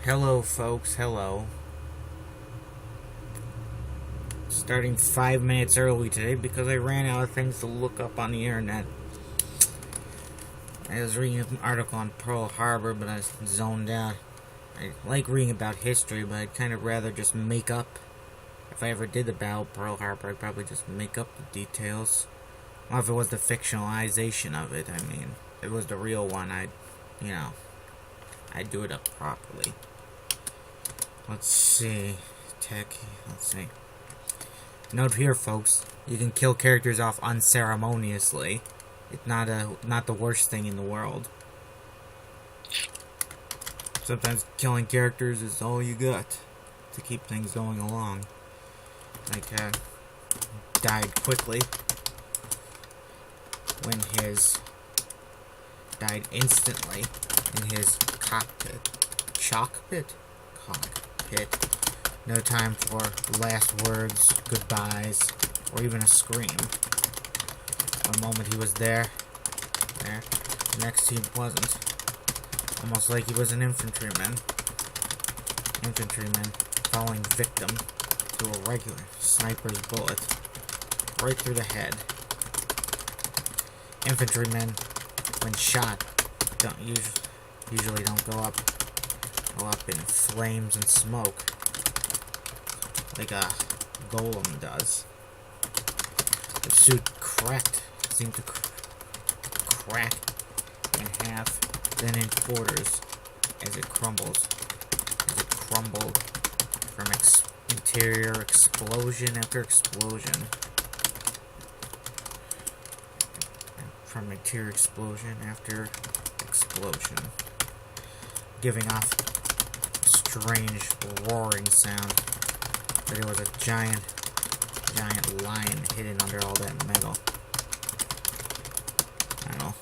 Hello, folks. Hello. Starting 5 minutes early today because I ran out of things to look up on the internet. I was reading an article on Pearl Harbor, but I was zoned out. I like reading about history, but I'd kind of rather just make up. If I ever did about Pearl Harbor, I'd probably just make up the details. Well, if it was the fictionalization of it, I mean. If it was the real one, I'd do it up properly. Let's see. Let's see. Note here, folks. You can kill characters off unceremoniously. It's not the worst thing in the world. Sometimes killing characters is all you got to keep things going along. Like, died quickly when died instantly in his cockpit. No time for last words, goodbyes, or even a scream. One moment he was there, the next he wasn't. Almost like he was an infantryman falling victim to a regular sniper's bullet right through the head. Infantrymen, when shot, usually don't go up in flames and smoke like a golem does. The suit seemed to crack in half, then in quarters as it crumbled from interior explosion after explosion. Giving off a strange roaring sound, but it was a giant lion hidden under all that metal. I don't know.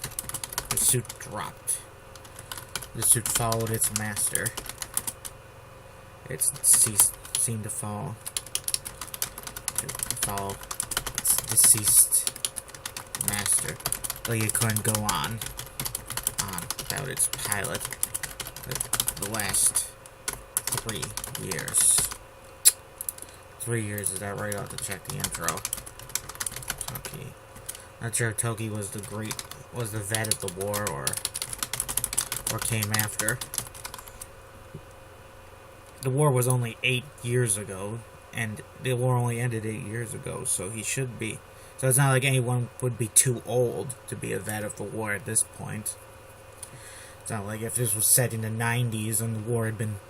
The suit dropped. The suit followed its master. It seemed to follow its deceased master. Like it couldn't go on without its pilot the last 3 years. 3 years, is that right? I'll have to check the intro. Toki. Not sure if Toki was the vet of the war or came after. The war was only 8 years ago, and the war only ended 8 years ago, so he should be. So it's not like anyone would be too old to be a vet of the war at this point. It's not like if this was set in the 90s and the war had been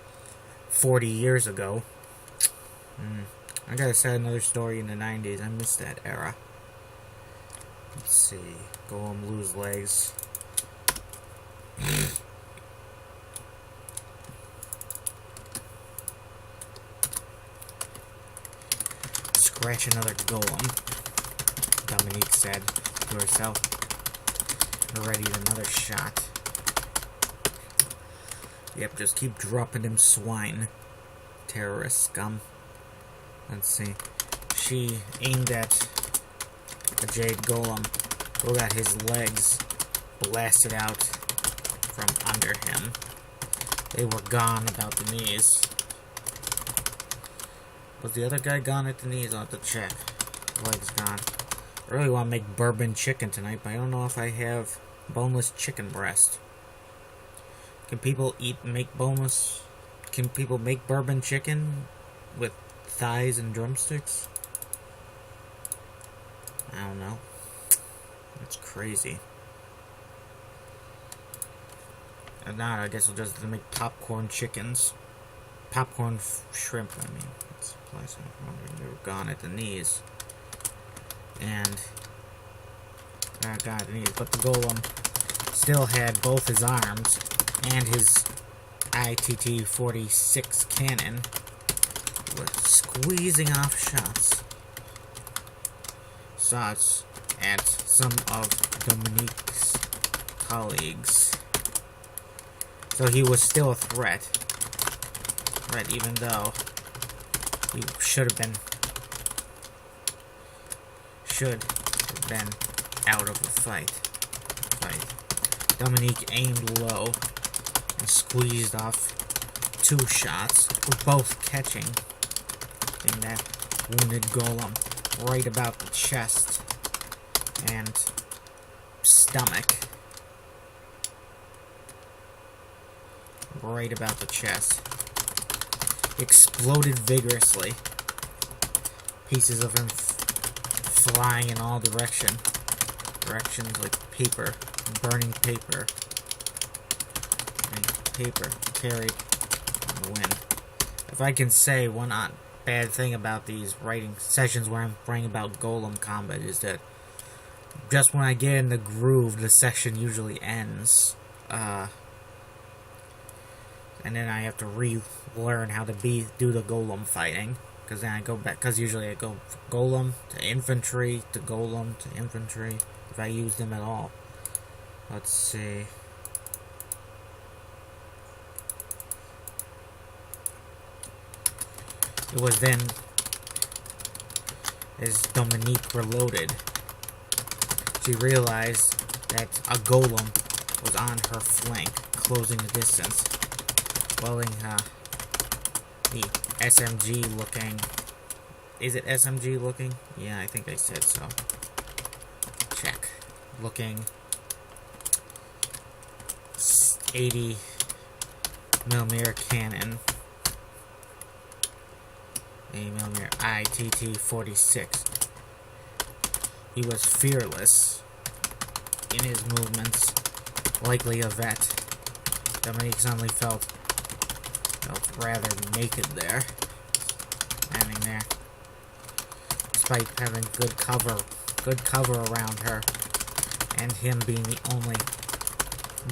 40 years ago. I gotta set another story in the 90s. I missed that era. Let's see. Golem lose legs. Scratch another golem, Dominique said to herself. Ready another shot. Yep, just keep dropping them swine. Terrorist scum. Let's see. She aimed at the Jade Golem, who got his legs blasted out from under him. They were gone about the knees. Was the other guy gone at the knees? I'll have to check. Legs gone. I really want to make bourbon chicken tonight, but I don't know if I have boneless chicken breast. Can people make bourbon chicken with thighs and drumsticks? I don't know. That's crazy. If not, I guess I'll just make popcorn chickens. Popcorn shrimp, I mean. They were gone at the knees. And at the knees. But the golem still had both his arms and his ITT-46 cannon were squeezing off shots at some of Dominique's colleagues. So he was still a threat, even though he should have been out of the fight. Dominique aimed low and squeezed off 2 shots, with both catching in that wounded golem right about the chest and stomach. Right about the chest. Exploded vigorously. Pieces of him flying in all directions like paper, burning paper. Paper carried on the wind. If I can say one bad thing about these writing sessions where I'm writing about golem combat is that just when I get in the groove, the session usually ends. And then I have to relearn how to do the golem fighting. Because then I go back, because usually I go golem to infantry, to golem to infantry, if I use them at all. Let's see. It was then, as Dominique reloaded, she realized that a golem was on her flank, closing the distance, welling the SMG looking. Is it SMG looking? Yeah, I think I said so. Check. Looking 80mm cannon. 80mm ITT-46. He was fearless in his movements, likely a vet. Dominique suddenly felt rather naked there, standing there, despite having good cover around her, and him being the only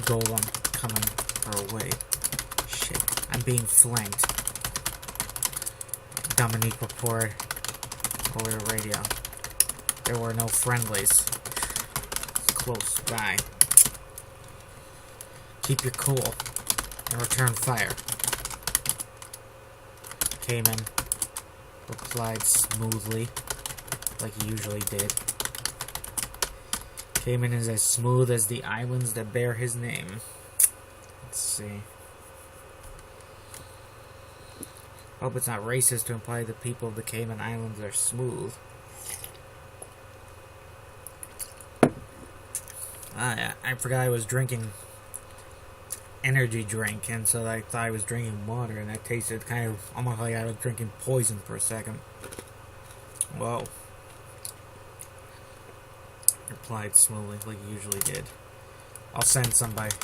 golem coming her way. Shit, I'm being flanked. Dominique reported over the radio. There were no friendlies close by. Keep your cool and return fire. Cayman replied smoothly, like he usually did. Cayman is as smooth as the islands that bear his name. Let's see. Hope it's not racist to imply the people of the Cayman Islands are smooth. Yeah, I forgot I was drinking energy drink, and so I thought I was drinking water, and that tasted kind of almost like I was drinking poison for a second. Whoa. Replied smoothly, like he usually did. I'll send somebody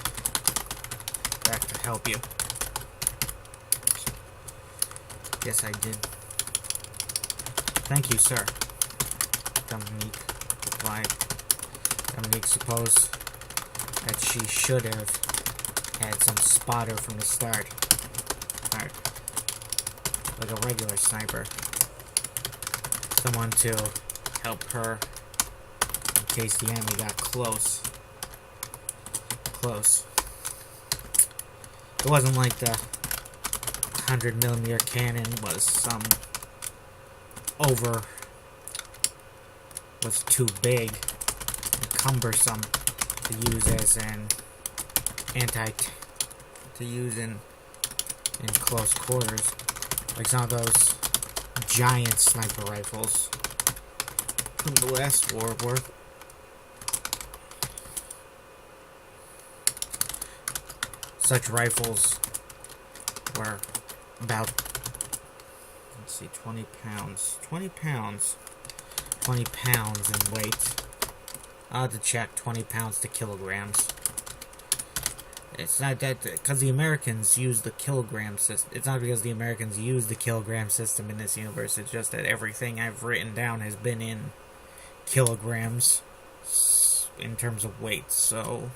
back to help you. Yes, I did. Thank you, sir. Dominique replied. Dominique supposed that she should have had some spotter from the start. Like a regular sniper. Someone to help her in case the enemy got close. It wasn't like the 100mm cannon was was too big and cumbersome to use as an to use in close quarters, like some of those giant sniper rifles from the last war were. Such rifles were about, let's see, 20 pounds in weight. I'll have to check 20 pounds to kilograms. It's not that, because the Americans use the kilogram system. It's not because the Americans use the kilogram system in this universe. It's just that everything I've written down has been in kilograms in terms of weight, so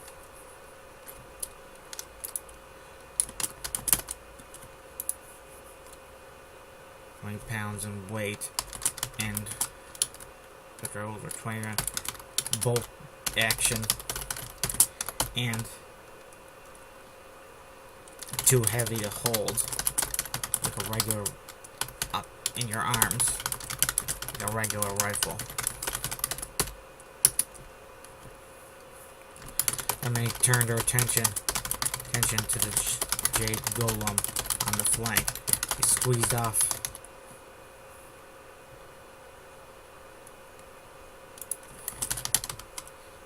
20 pounds in weight, and after over 20 round bolt action, and too heavy to hold, like a regular up in your arms, like a regular rifle. And then he turned her attention to the Jade Golem on the flank. He squeezed off.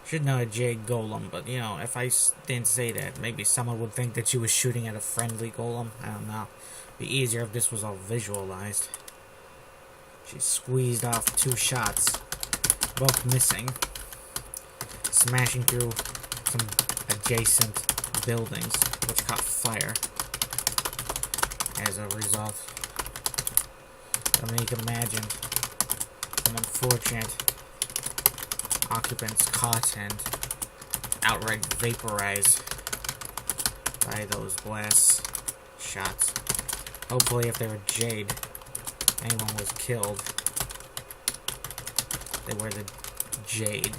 Should know a Jade Golem, but you know, if I didn't say that, maybe someone would think that she was shooting at a friendly golem. I don't know. It'd be easier if this was all visualized. She squeezed off 2 shots, both missing, smashing through some adjacent buildings, which caught fire as a result. I mean, you can imagine an unfortunate occupants caught and outright vaporized by those blast shots. Hopefully, if they were Jade, anyone was killed, they were the Jade.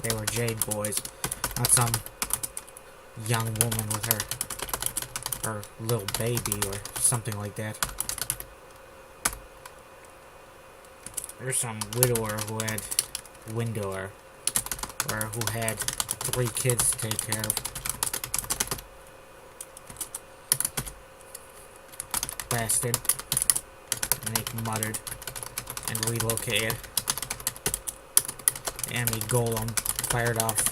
They were Jade boys, not some young woman with her little baby or something like that. There's some widower who had widower, or who had 3 kids to take care of. Bastard. And they muttered and relocated. The enemy golem fired off a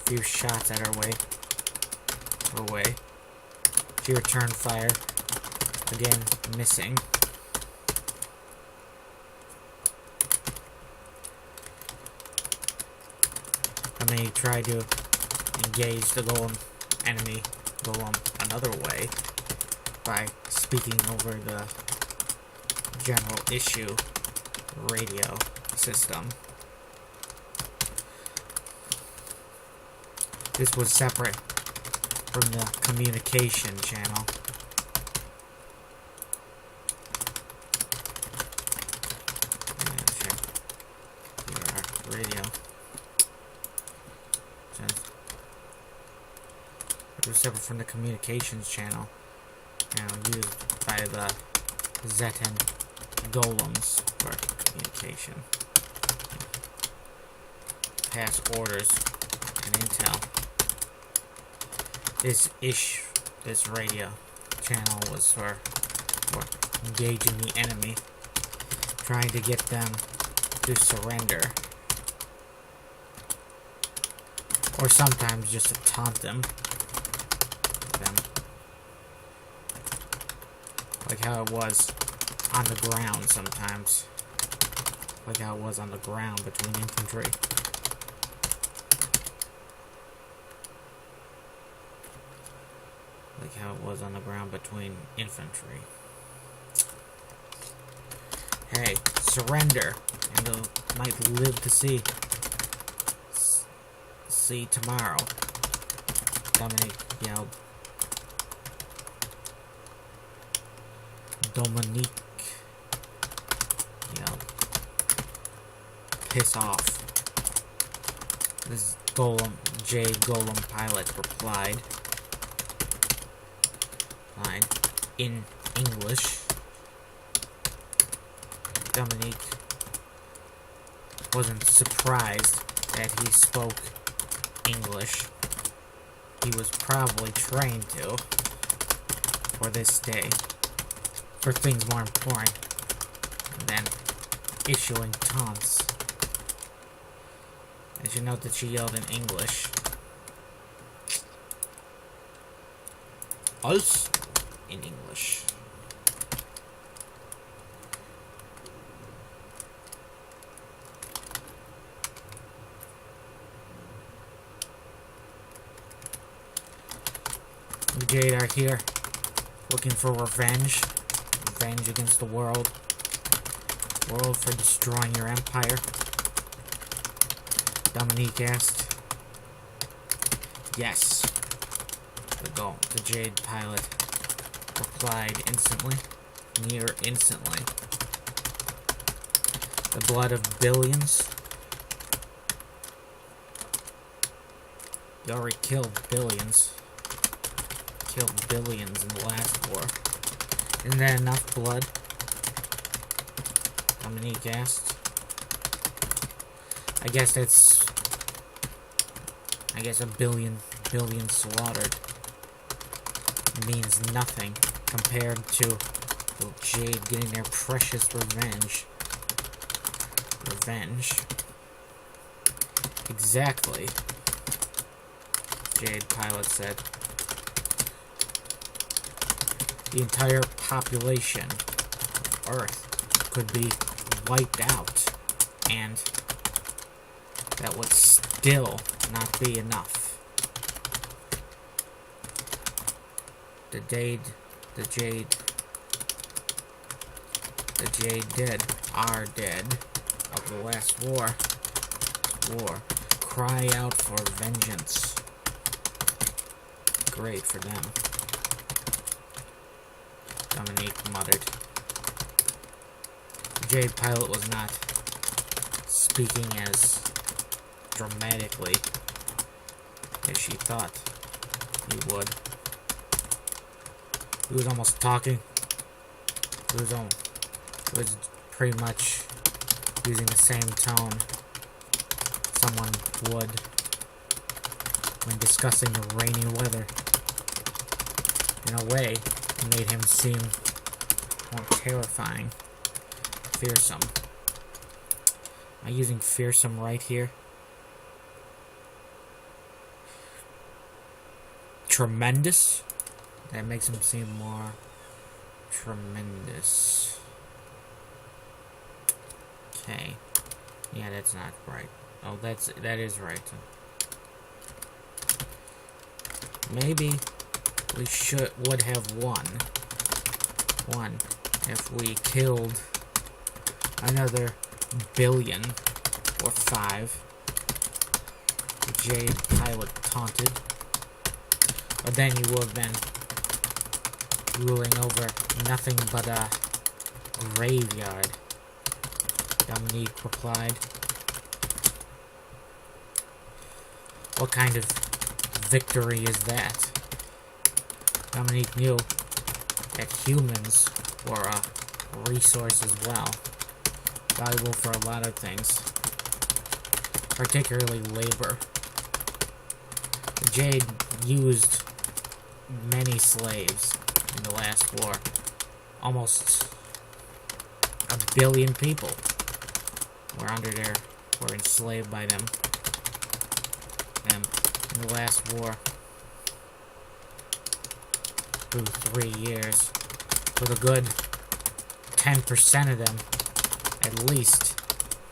few shots at her way. She returned fire, again missing. And then he tried to engage the enemy golem another way by speaking over the general issue radio system. This was separate from the communication channel. Check your radio. It was separate from the communications channel, used by the Zetan golems for communication. Pass orders and intel. This radio channel was for engaging the enemy, trying to get them to surrender, or sometimes just to taunt them. Like how it was on the ground sometimes. Like how it was on the ground between infantry. Like how it was on the ground between infantry. Hey, surrender, and you might live to see tomorrow. Dominic yelled. Piss off. This Jade Golem pilot replied in English. Dominique wasn't surprised that he spoke English. He was probably trained to for this day, for things more important than issuing taunts. I should note that she yelled in English. Also in English. The Jade are here, looking for revenge. Revenge against the world. World for destroying your empire. Dominique asked. Yes. The Jade pilot replied instantly. Near instantly. The blood of billions. You already killed billions. Killed billions in the last war. Isn't that enough blood? Dominique asked. I guess a billion slaughtered means nothing compared to the Jade getting their precious revenge. Revenge. Exactly. Jade Pilot said. The entire population of Earth could be wiped out, and that would still not be enough. The Jade dead are dead of the last war cry out for vengeance. Great for them, Dominique muttered. The Jade Pilot was not speaking as dramatically as she thought he would. He was almost talking. He was pretty much using the same tone someone would when discussing the rainy weather. In a way, it made him seem more terrifying, fearsome. Am I using fearsome right here? Tremendous? That makes him seem more tremendous. Okay. Yeah, that's not right. Oh, that is right. Maybe we would have won if we killed another billion or 5. The Jade Pilot taunted. But then you would have been ruling over nothing but a graveyard, Dominique replied. What kind of victory is that? Dominique knew that humans were a resource as well, valuable for a lot of things, particularly labor. The Jade used many slaves in the last war. Almost a billion people were enslaved by them. And in the last war, through 3 years, with a good 10% of them at least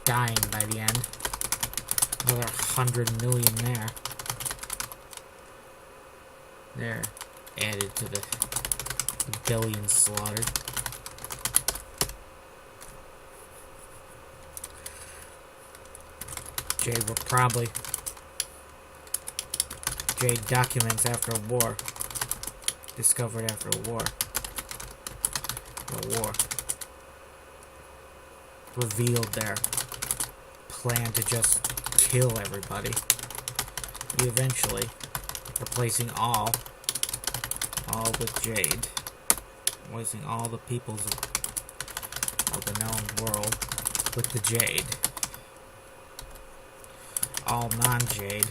dying by the end. Another 100 million there. They're added to the billion slaughtered. Jade documents after a war. Discovered after a war. The war revealed their plan to just kill everybody. Eventually, replacing all with Jade. Replacing all the peoples of the known world with the Jade. All non-Jade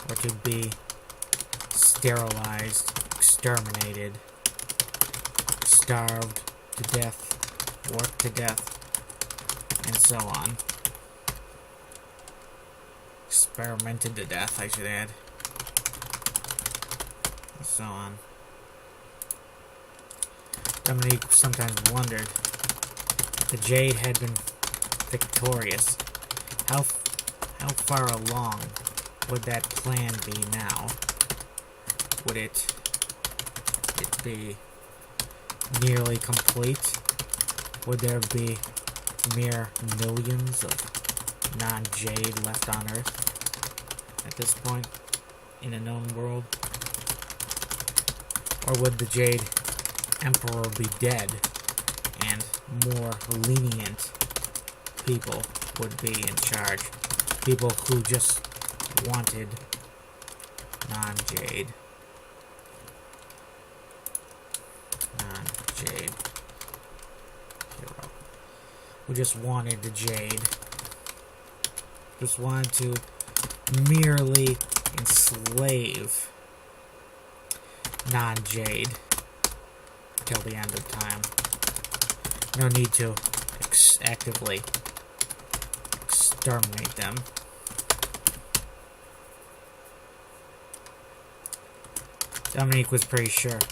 were to be sterilized, exterminated, starved to death, worked to death, and so on. Experimented to death, I should add. And so on. Dominique sometimes wondered if the Jade had been victorious. How far along would that plan be now? Would it be nearly complete? Would there be mere millions of non-Jade left on Earth at this point in a known world? Or would the Jade Emperor be dead and more lenient people would be in charge? People who just wanted non-Jade. Hero. Who just wanted the Jade. Just wanted to merely enslave non-Jade. till the end of time. No need to actively exterminate them. Dominique was pretty sure it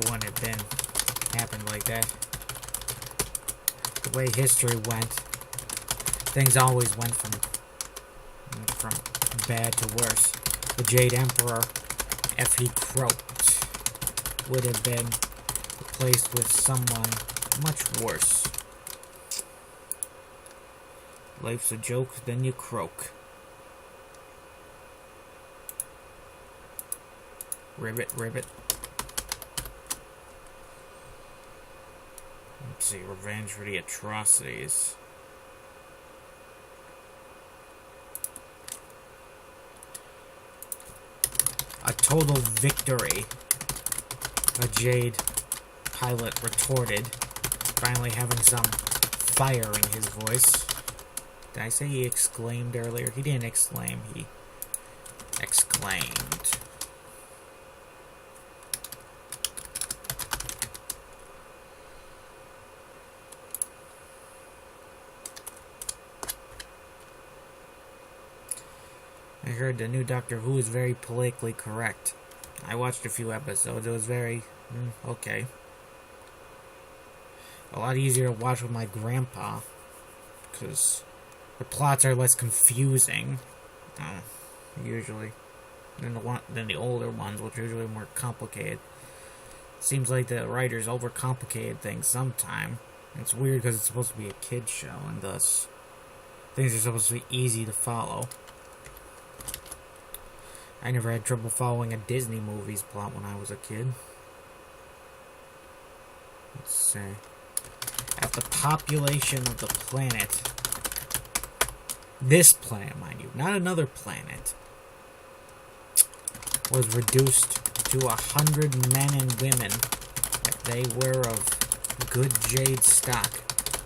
wouldn't have happened like that. The way history went, things always went from bad to worse. The Jade Emperor, if he croaked, would have been replaced with someone much worse. Life's a joke, then you croak. Ribbit, ribbit. Let's see, revenge for the atrocities. A total victory, a Jade pilot retorted, finally having some fire in his voice. Did I say he exclaimed earlier? He didn't exclaim, he exclaimed. I heard the new Doctor Who is very politically correct. I watched a few episodes. It was very, okay. A lot easier to watch with my grandpa, because the plots are less confusing, usually, than the older ones, which are usually more complicated. Seems like the writers overcomplicated things sometime. It's weird because it's supposed to be a kid's show, and thus things are supposed to be easy to follow. I never had trouble following a Disney movie's plot when I was a kid. Let's see. At the population of the planet, this planet, mind you, not another planet, was reduced to 100 men and women, if they were of good Jade stock,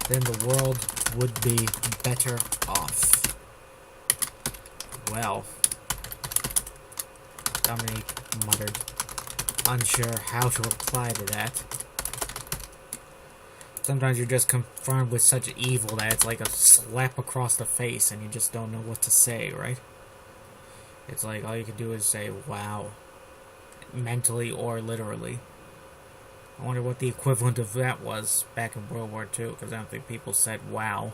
then the world would be better off. Well, Dominique muttered, unsure how to reply to that. Sometimes you're just confronted with such evil that it's like a slap across the face and you just don't know what to say, right? It's like all you can do is say, wow. Mentally or literally. I wonder what the equivalent of that was back in World War II, because I don't think people said wow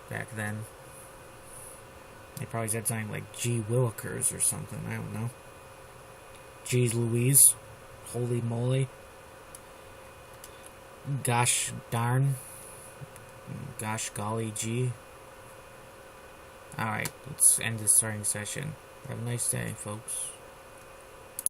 back then. They probably said something like gee willikers or something, I don't know. Geez Louise. Holy moly. Gosh darn. Gosh golly gee. Alright, let's end this starting session. Have a nice day, folks.